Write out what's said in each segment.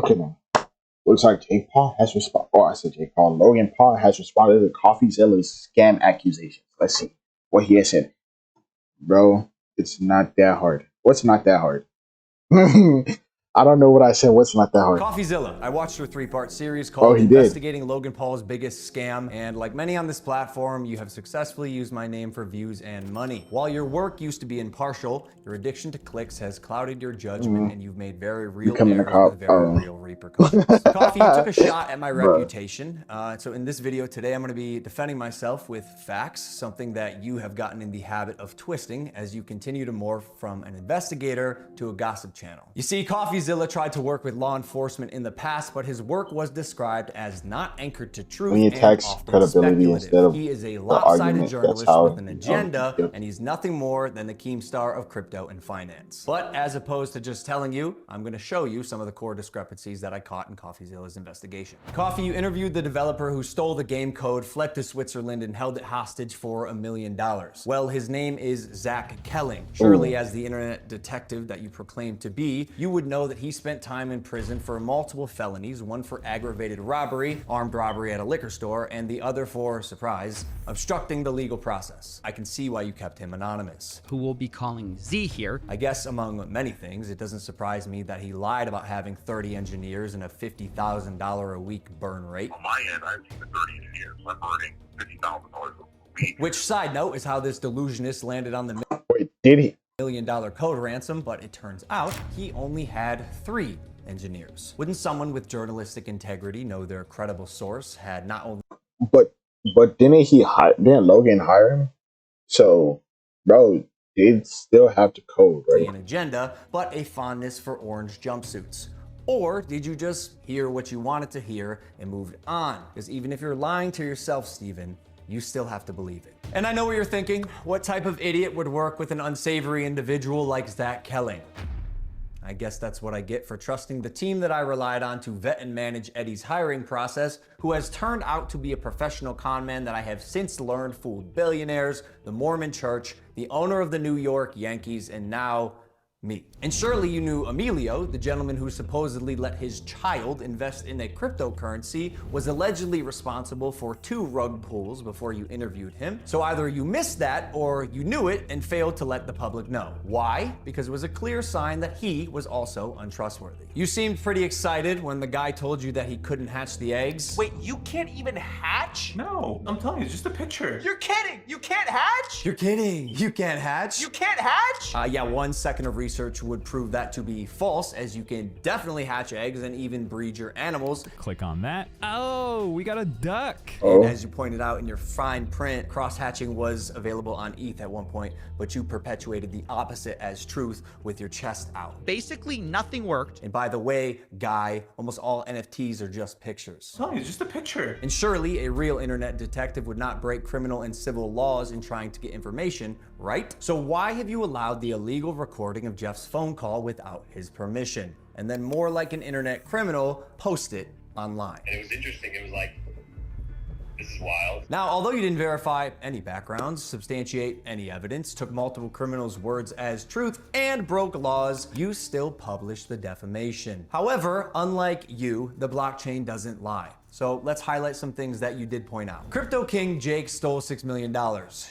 Okay, then. Looks like Jake Paul has responded. Oh, I said Jake Paul. Logan Paul has responded to Coffeezilla's scam accusations. Let's see what he has said. Bro, it's not that hard. What's not that hard? I don't know what I said. What's not that hard? Coffeezilla. I watched your 3-part series called Investigating Logan Paul's Biggest Scam, and like many on this platform, you have successfully used my name for views and money. While your work used to be impartial, your addiction to clicks has clouded your judgment, and you've made very real errors with very real repercussions. Coffee, you took a shot at my reputation. So in this video today, I'm going to be defending myself with facts, something that you have gotten in the habit of twisting as you continue to morph from an investigator to a gossip channel. You see, Coffeezilla tried to work with law enforcement in the past, but his work was described as not anchored to truth and often speculative. He is a lopsided journalist with an agenda, and he's nothing more than the Keemstar of crypto and finance. But as opposed to just telling you, I'm going to show you some of the core discrepancies that I caught in Coffeezilla's investigation. Coffee, you interviewed the developer who stole the game code, fled to Switzerland, and held it hostage for $1 million. Well, his name is Zakarey. Surely, as the internet detective that you proclaim to be, you would know that he spent time in prison for multiple felonies, one for aggravated robbery, armed robbery at a liquor store, and the other for, surprise, obstructing the legal process. I can see why you kept him anonymous. Who we'll be calling Z here. I guess among many things, it doesn't surprise me that he lied about having 30 engineers and a $50,000 a week burn rate. On my end, I have 30 engineers. I'm burning $50,000 a week. Which, side note, is how this delusionist landed on the Wait, did he? $1 million code ransom, but it turns out he only had 3 engineers. Wouldn't someone with journalistic integrity know their credible source had not only but didn't Logan hire him? So, bro, they'd still have to code, right? an agenda, but a fondness for orange jumpsuits? Or did you just hear what you wanted to hear and moved on? Because even if you're lying to yourself, Steven, you still have to believe it. And I know what you're thinking. What type of idiot would work with an unsavory individual like Zakarey? I guess that's what I get for trusting the team that I relied on to vet and manage Eddie's hiring process, who has turned out to be a professional con man that I have since learned fooled billionaires, the Mormon Church, the owner of the New York Yankees, and now me. And surely you knew Emilio, the gentleman who supposedly let his child invest in a cryptocurrency, was allegedly responsible for 2 rug pulls before you interviewed him. So either you missed that or you knew it and failed to let the public know. Why? Because it was a clear sign that he was also untrustworthy. You seemed pretty excited when the guy told you that he couldn't hatch the eggs. Wait, you can't even hatch? No, I'm telling you, it's just a picture. You're kidding! You can't hatch? You're kidding. You can't hatch? You can't hatch? Yeah, 1 second of research would prove that to be false, as you can definitely hatch eggs and even breed your animals. Click on that. Oh, we got a duck. And as you pointed out in your fine print, cross-hatching was available on ETH at one point, but you perpetuated the opposite as truth with your chest out. Basically, nothing worked. And by the way, guy, almost all NFTs are just pictures. I'm telling you, it's just a picture. And surely a real internet detective would not break criminal and civil laws in trying to get information, right? So why have you allowed the illegal recording of Jeff's phone call without his permission? And then more like an internet criminal, post it online. And it was interesting. It was like, this is wild. Now, although you didn't verify any backgrounds, substantiate any evidence, took multiple criminals' words as truth, and broke laws, you still published the defamation. However, unlike you, the blockchain doesn't lie. So let's highlight some things that you did point out. Crypto King Jake stole $6 million.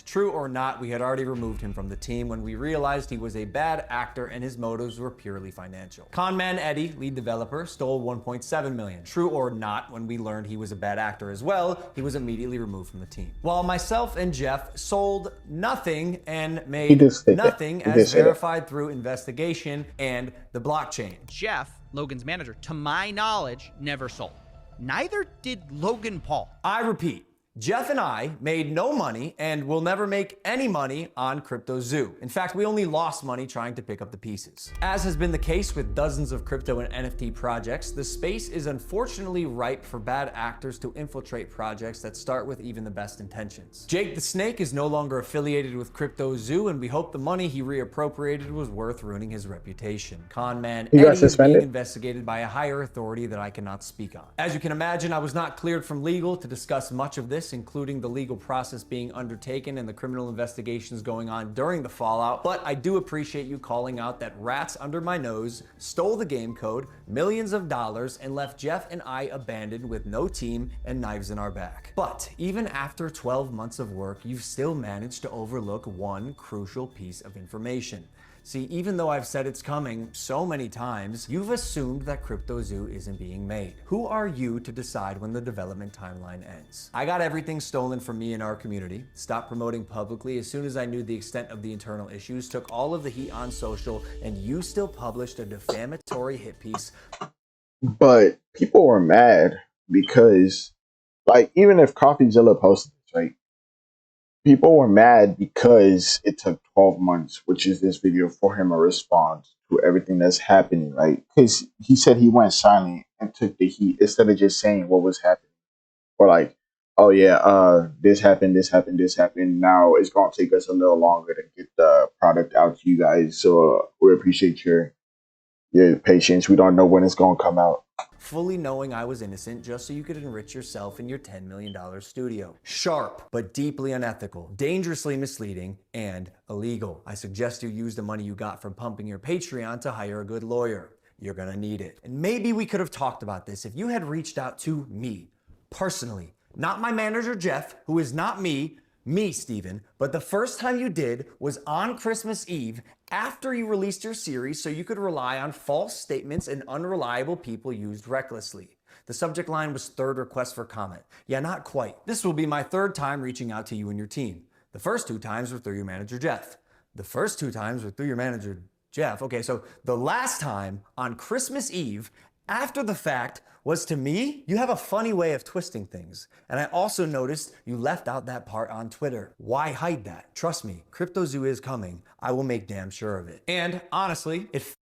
True or not, we had already removed him from the team when we realized he was a bad actor and his motives were purely financial. Conman Eddie, lead developer, stole $1.7 million. True or not, when we learned he was a bad actor as well, he was immediately removed from the team. While myself and Jeff sold nothing and made nothing as verified through investigation and the blockchain. Jeff, Logan's manager, to my knowledge, never sold. Neither did Logan Paul. I repeat, Jeff and I made no money and will never make any money on Crypto Zoo. In fact, we only lost money trying to pick up the pieces. As has been the case with dozens of crypto and NFT projects, the space is unfortunately ripe for bad actors to infiltrate projects that start with even the best intentions. Jake the Snake is no longer affiliated with Crypto Zoo, and we hope the money he reappropriated was worth ruining his reputation. Conman Eddie is being investigated by a higher authority that I cannot speak on. As you can imagine, I was not cleared from legal to discuss much of this this, including the legal process being undertaken and the criminal investigations going on during the fallout, but I do appreciate you calling out that rats under my nose stole the game code, millions of dollars, and left Jeff and I abandoned with no team and knives in our back. But even after 12 months of work, you've still managed to overlook one crucial piece of information. See, even though I've said it's coming so many times, you've assumed that CryptoZoo isn't being made. Who are you to decide when the development timeline ends? I got everything stolen from me in our community, stopped promoting publicly as soon as I knew the extent of the internal issues, took all of the heat on social, and you still published a defamatory hit piece. But people were mad because, like, even if Coffeezilla posted this, right? People were mad because it took 12 months, which is this video, for him to respond to everything that's happening, right? Because he said he went silent and took the heat instead of just saying what was happening. Or like, oh yeah, this happened, this happened, this happened. Now it's going to take us a little longer to get the product out to you guys. So we appreciate your patience. We don't know when it's going to come out. Fully knowing I was innocent just so you could enrich yourself in your $10 million studio. Sharp, but deeply unethical, dangerously misleading, and illegal. I suggest you use the money you got from pumping your Patreon to hire a good lawyer. You're gonna need it. And maybe we could have talked about this if you had reached out to me, personally. Not my manager, Jeff, who is not me, Steven, but the first time you did was on Christmas Eve after you released your series so you could rely on false statements and unreliable people used recklessly. The subject line was third request for comment. Yeah, not quite. This will be my third time reaching out to you and your team. The first 2 times were through your manager, Jeff. The first 2 times were through your manager, Jeff. Okay, so the last time on Christmas Eve after the fact was to me. You have a funny way of twisting things. And I also noticed you left out that part on Twitter. Why hide that? Trust me, CryptoZoo is coming. I will make damn sure of it. And honestly, it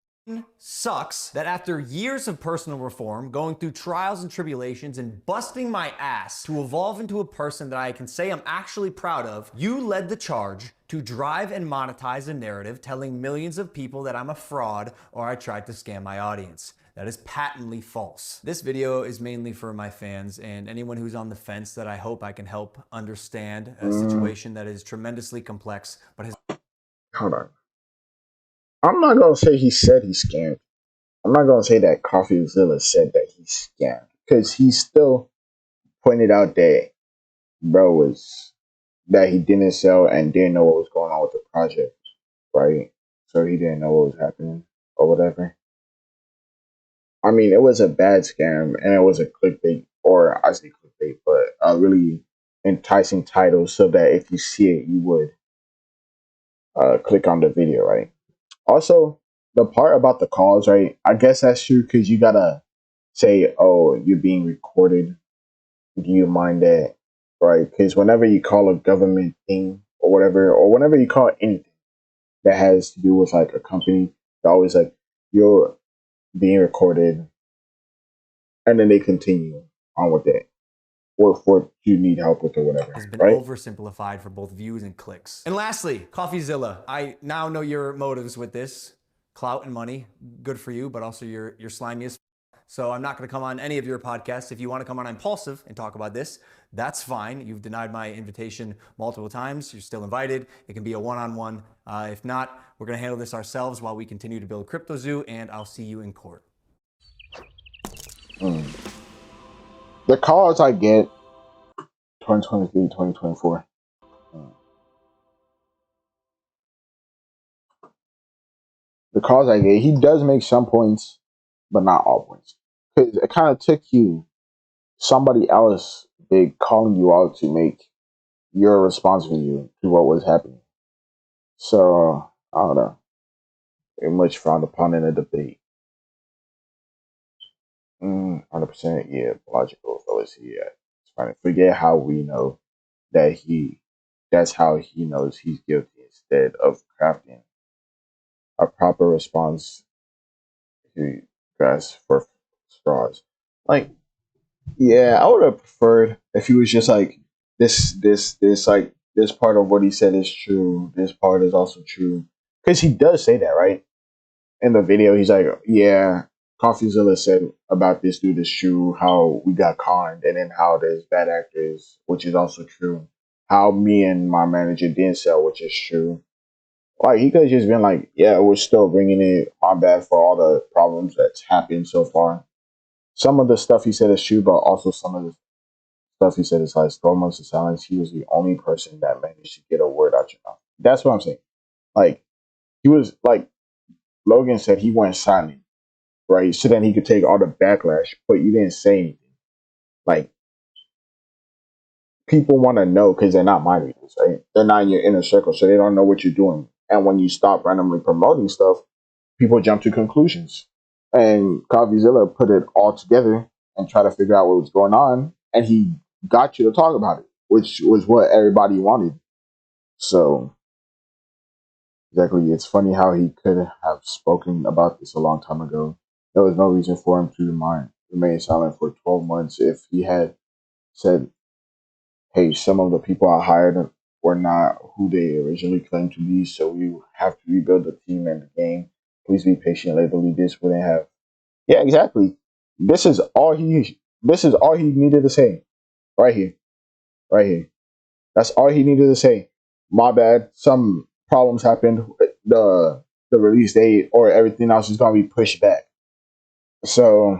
sucks that after years of personal reform, going through trials and tribulations and busting my ass to evolve into a person that I can say I'm actually proud of, you led the charge to drive and monetize a narrative telling millions of people that I'm a fraud or I tried to scam my audience. That is patently false. This video is mainly for my fans and anyone who's on the fence that I hope I can help understand a situation that is tremendously complex, but has... Hold on. I'm not going to say he said he scammed. I'm not going to say that Coffeezilla said that he scammed. Because he still pointed out that that he didn't sell and didn't know what was going on with the project, right? So he didn't know what was happening or whatever. I mean, it was a bad scam and it was a clickbait, or I say clickbait, but a really enticing title so that if you see it, you would click on the video, right? Also, the part about the calls, right? I guess that's true because you gotta say, oh, you're being recorded. Do you mind that, right? Because whenever you call a government thing or whatever, or whenever you call anything that has to do with like a company, they're always like, you're being recorded, and then they continue on with that, or what you need help with or whatever. Has been right? oversimplified for both views and clicks. And lastly, Coffeezilla. I now know your motives with this. Clout and money, good for you, but also you're slimy as so I'm not gonna come on any of your podcasts. If you wanna come on Impulsive and talk about this, that's fine. You've denied my invitation multiple times. You're still invited. It can be a one-on-one. If not, we're gonna handle this ourselves while we continue to build CryptoZoo, and I'll see you in court. The calls I get, 2023, 2024. The calls I get, he does make some points, but not all points. Because it kind of took you, somebody else, big, calling you out to make your response video to what was happening. So, I don't know. Very much frowned upon in a debate. 100%, yeah, logical fallacy, yeah. It's fine. Forget how we know that that's how he knows he's guilty, instead of crafting a proper response to grasp for straws. Like, yeah, I would have preferred if he was just like, this part of what he said is true, this part is also true. Because he does say that, right? In the video, he's like, yeah, Coffeezilla said about this dude is true, how we got conned, and then how there's bad actors, which is also true. How me and my manager didn't sell, which is true. Like, he could have just been like, yeah, we're still bringing it. My bad for all the problems that's happened so far. Some of the stuff he said is true, but also some of the stuff he said is like 12 months of silence. He was the only person that managed to get a word out your mouth. That's what I'm saying. Like, he was like, Logan said he went silent, right? So then he could take all the backlash, but you didn't say anything. Like, people want to know because they're not mind readers, right? They're not in your inner circle, so they don't know what you're doing. And when you stop randomly promoting stuff, people jump to conclusions. And Coffeezilla put it all together and try to figure out what was going on, and he got you to talk about it, which was what everybody wanted. So, exactly, it's funny how he could have spoken about this a long time ago. There was no reason for him to remain silent for 12 months if he had said, hey, some of the people I hired were not who they originally claimed to be, so we have to rebuild the team and the game. Please be patient. Lately, this wouldn't have. Yeah, exactly. This is all he. This is all he needed to say, right here, right here. That's all he needed to say. My bad. Some problems happened. The release date or everything else is gonna be pushed back. So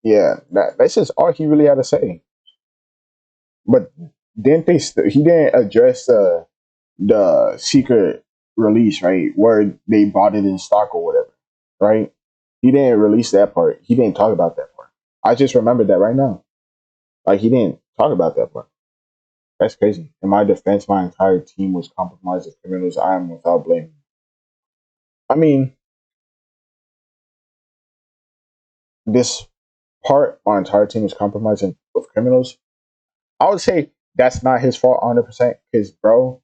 yeah, that's just all he really had to say. But didn't they? He didn't address the secret release, right? Where they bought it in stock or whatever, right? He didn't release that part. He didn't talk about that part. I just remembered that right now. Like, he didn't talk about that part. That's crazy. In my defense, my entire team was compromised as criminals. I am without blame. I mean, this part, my entire team is compromised with criminals. I would say that's not his fault 100% because, bro,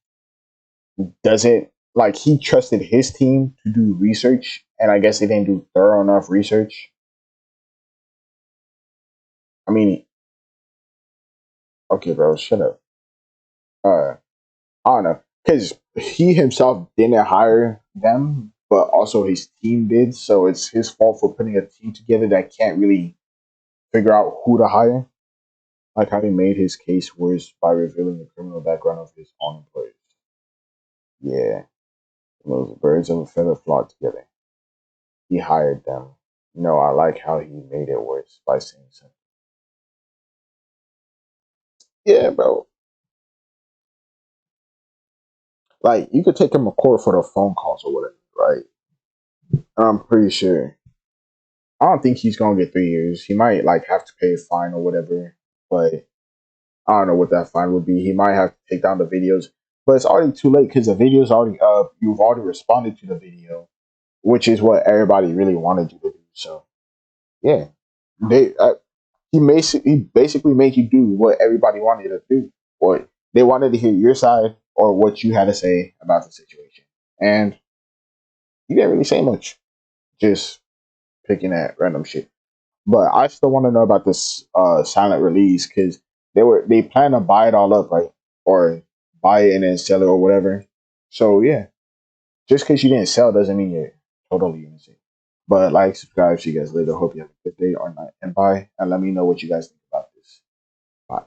doesn't like he trusted his team to do research, and I guess they didn't do thorough enough research. I mean, okay, bro, shut up. I don't know, because he himself didn't hire them, but also his team did, so it's his fault for putting a team together that can't really figure out who to hire. Like how he made his case worse by revealing the criminal background of his own employees. Yeah, those birds of a feather flock together. He hired them. No, I like how he made it worse by saying something. Yeah, bro. Like, you could take him to court for the phone calls or whatever, right? I'm pretty sure. I don't think he's gonna get 3 years. He might like have to pay a fine or whatever, but I don't know what that fine would be. He might have to take down the videos, but it's already too late because the video's already up. You've already responded to the video, which is what everybody really wanted you to do. So, yeah, they he basically made you do what everybody wanted you to do, or they wanted to hear your side or what you had to say about the situation, and you didn't really say much, just picking at random shit. But I still want to know about this silent release because they plan to buy it all up, right? Or buy it and then sell it or whatever. So yeah, just because you didn't sell doesn't mean you're totally innocent. But like, subscribe, see you guys later. Hope you have a good day or night, and bye. And let me know what you guys think about this. Bye.